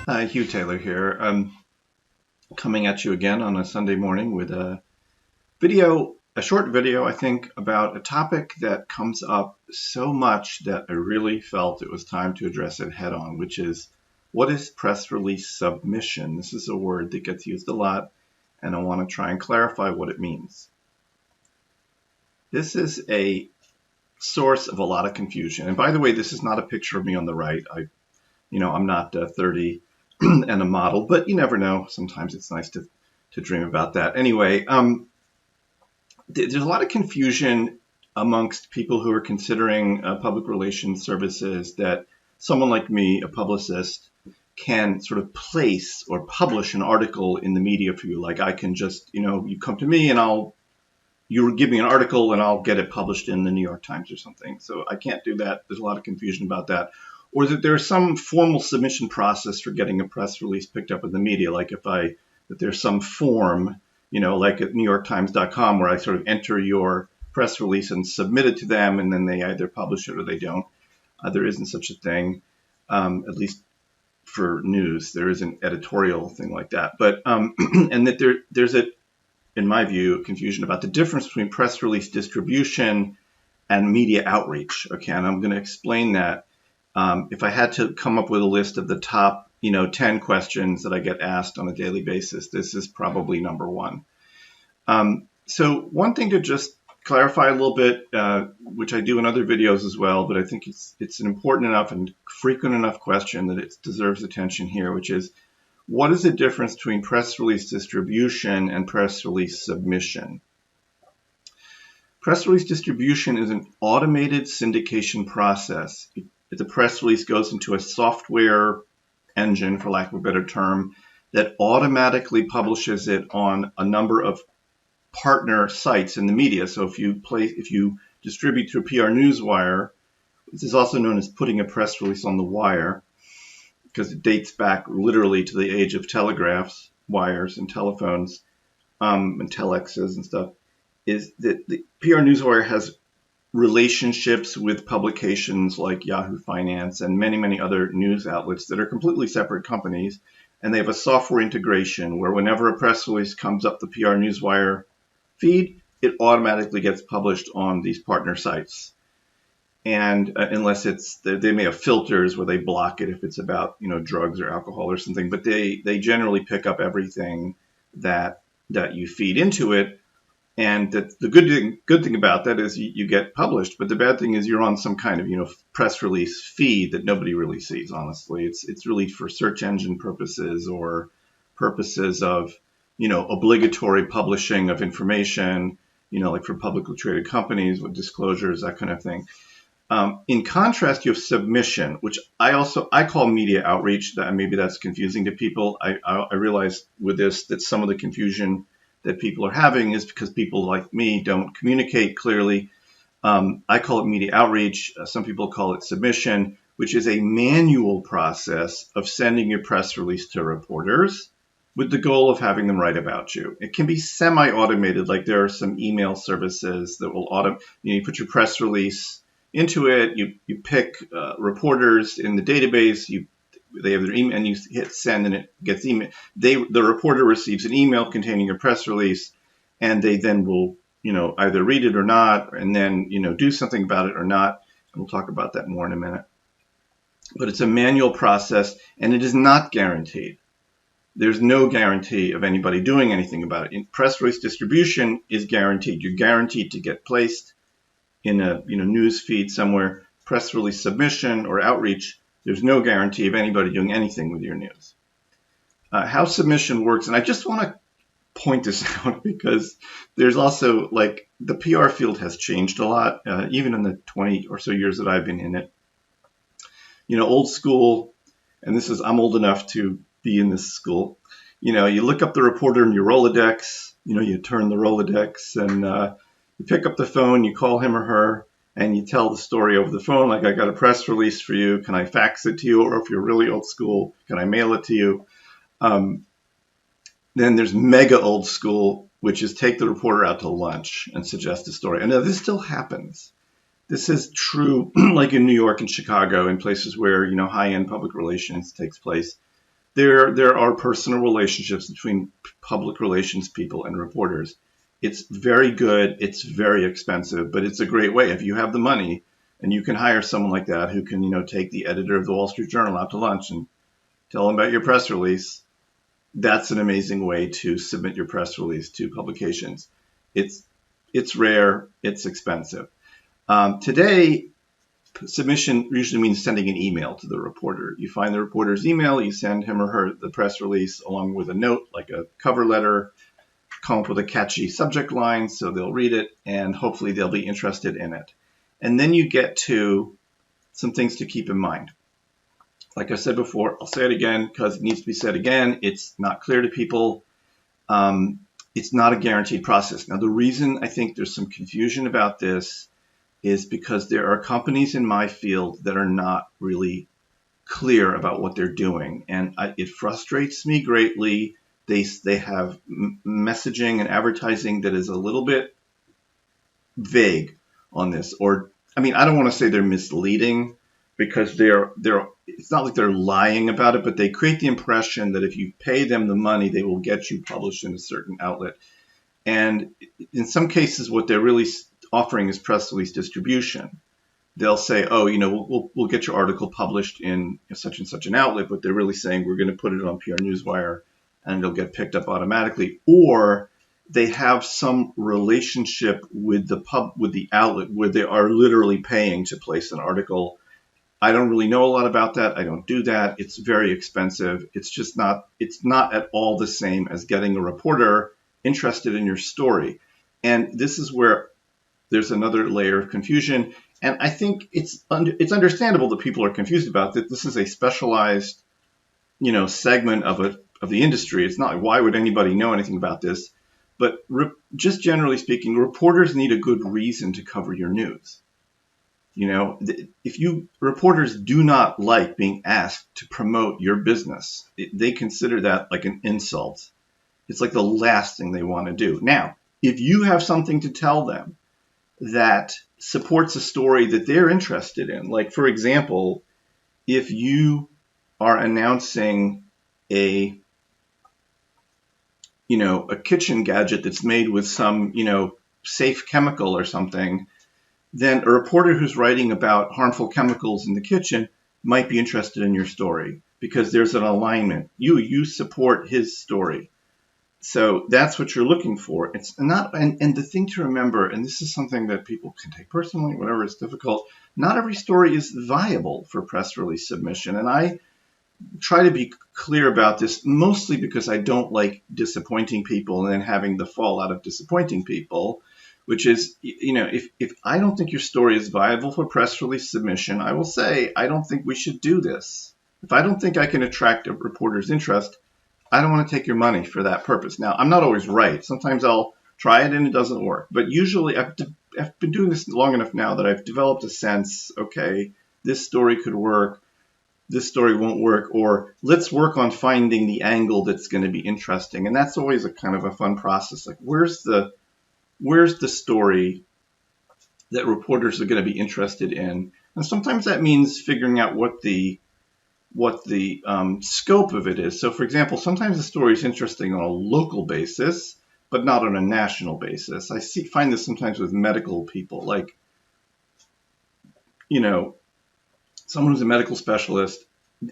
Hugh Taylor here. I'm coming at you again on a Sunday morning with a short video, I think, about a topic that comes up so much that I really felt it was time to address it head on, which is what is press release submission? This is a word that gets used a lot, and I want to try and clarify what it means. This is a source of a lot of confusion. And by the way, this is not a picture of me on the right. I'm not 30 and a model, but you never know. Sometimes it's nice to dream about that. Anyway, there's a lot of confusion amongst people who are considering public relations services that someone like me, a publicist, can sort of place or publish an article in the media for you. Like I can just, you come to me and you give me an article and I'll get it published in the New York Times or something. So I can't do that. There's a lot of confusion about that. Or that there's some formal submission process for getting a press release picked up in the media. Like that there's some form, like at NewYorkTimes.com where I sort of enter your press release and submit it to them, and then they either publish it or they don't. There isn't such a thing, at least for news. There is an editorial thing like that. But and that there's in my view, confusion about the difference between press release distribution and media outreach. Okay, and I'm going to explain that. If I had to come up with a list of the top, 10 questions that I get asked on a daily basis, this is probably number one. So one thing to just clarify a little bit, which I do in other videos as well, but I think it's an important enough and frequent enough question that it deserves attention here, which is, what is the difference between press release distribution and press release submission? Press release distribution is an automated syndication process. The press release goes into a software engine, for lack of a better term, that automatically publishes it on a number of partner sites in the media. So if you distribute through PR Newswire, this is also known as putting a press release on the wire, because it dates back literally to the age of telegraphs, wires, and telephones, and telexes and stuff, is that the PR Newswire has relationships with publications like Yahoo Finance and many, many other news outlets that are completely separate companies. And they have a software integration where whenever a press release comes up the PR Newswire feed, it automatically gets published on these partner sites. And unless they may have filters where they block it if it's about, drugs or alcohol or something, but they generally pick up everything that you feed into it. And the good thing about that is you get published, but the bad thing is you're on some kind of press release feed that nobody really sees. Honestly, it's really for search engine purposes or purposes of obligatory publishing of information, like for publicly traded companies with disclosures, that kind of thing. In contrast, you have submission, which I call media outreach. That maybe that's confusing to people. I realize with this that some of the confusion that people are having is because people like me don't communicate clearly. I call it media outreach. Some people call it submission, which is a manual process of sending your press release to reporters with the goal of having them write about you. It can be semi-automated, like there are some email services that will you put your press release into it, you pick reporters in the database, they have their email, and you hit send, and it gets email. The reporter receives an email containing your press release, and they then will, either read it or not, and then, do something about it or not. And we'll talk about that more in a minute. But it's a manual process, and it is not guaranteed. There's no guarantee of anybody doing anything about it. In press release distribution is guaranteed. You're guaranteed to get placed in a news feed somewhere. Press release submission or outreach, there's no guarantee of anybody doing anything with your news. How submission works, and I just want to point this out because there's also, like, the PR field has changed a lot, even in the 20 or so years that I've been in it. Old school, and I'm old enough to be in this school. You look up the reporter in your Rolodex, you turn the Rolodex and you pick up the phone, you call him or her, and you tell the story over the phone, like, I got a press release for you. Can I fax it to you? Or if you're really old school, can I mail it to you? Then there's mega old school, which is take the reporter out to lunch and suggest a story. And now this still happens. This is true, like in New York and Chicago and places where, high-end public relations takes place. there are personal relationships between public relations people and reporters. It's very good. It's very expensive, but it's a great way. If you have the money and you can hire someone like that who can, take the editor of the Wall Street Journal out to lunch and tell them about your press release, that's an amazing way to submit your press release to publications. It's rare. It's expensive. Today, submission usually means sending an email to the reporter. You find the reporter's email, you send him or her the press release along with a note, like a cover letter, come up with a catchy subject line so they'll read it and hopefully they'll be interested in it. And then you get to some things to keep in mind. Like I said before, I'll say it again because it needs to be said again. It's not clear to people. It's not a guaranteed process. Now, the reason I think there's some confusion about this is because there are companies in my field that are not really clear about what they're doing. And it frustrates me greatly. They have messaging and advertising that is a little bit vague on this. Or, I don't want to say they're misleading because it's not like they're lying about it, but they create the impression that if you pay them the money, they will get you published in a certain outlet. And in some cases, what they're really offering is press release distribution. They'll say, oh, we'll get your article published in such and such an outlet, but they're really saying we're going to put it on PR Newswire and it'll get picked up automatically. Or they have some relationship with the outlet where they are literally paying to place an article. I don't really know a lot about that. I don't do that. It's very expensive. It's not at all the same as getting a reporter interested in your story. And this is where there's another layer of confusion. And I think it's understandable that people are confused about that. This is a specialized, segment of the industry. It's not like, why would anybody know anything about this? But just generally speaking, reporters need a good reason to cover your news. Reporters do not like being asked to promote your business. They consider that like an insult. It's like the last thing they want to do. Now, if you have something to tell them that supports a story that they're interested in, like, for example, if you are announcing a kitchen gadget that's made with some, safe chemical or something, then a reporter who's writing about harmful chemicals in the kitchen might be interested in your story because there's an alignment. You support his story. So that's what you're looking for. It's not, and the thing to remember, and this is something that people can take personally, whatever, it's difficult, not every story is viable for press release submission. And I try to be clear about this, mostly because I don't like disappointing people and then having the fallout of disappointing people, which is, if I don't think your story is viable for press release submission, I will say, I don't think we should do this. If I don't think I can attract a reporter's interest, I don't want to take your money for that purpose. Now, I'm not always right. Sometimes I'll try it and it doesn't work. But usually I've been doing this long enough now that I've developed a sense, okay, this story could work, this story won't work, or let's work on finding the angle that's going to be interesting. And that's always a kind of a fun process. Like, where's the story that reporters are going to be interested in? And sometimes that means figuring out what the scope of it is. So, for example, sometimes the story is interesting on a local basis, but not on a national basis. I find this sometimes with medical people, like, someone who's a medical specialist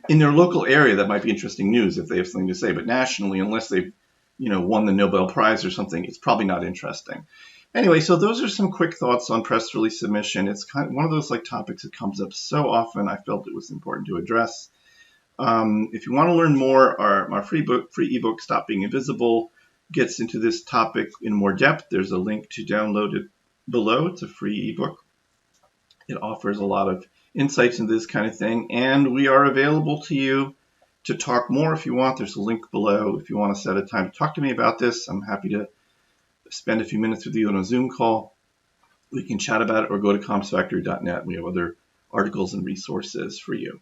in their local area, that might be interesting news if they have something to say, but nationally, unless they've, won the Nobel Prize or something, it's probably not interesting. Anyway, so those are some quick thoughts on press release submission. It's kind of one of those topics that comes up so often. I felt it was important to address. If you want to learn more, our free ebook, Stop Being Invisible, gets into this topic in more depth. There's a link to download it below. It's a free ebook. It offers a lot of insights into this kind of thing, and we are available to you to talk more if you want. There's a link below if you want to set a time to talk to me about this. I'm happy to spend a few minutes with you on a Zoom call. We can chat about it or go to commsfactory.net. We have other articles and resources for you.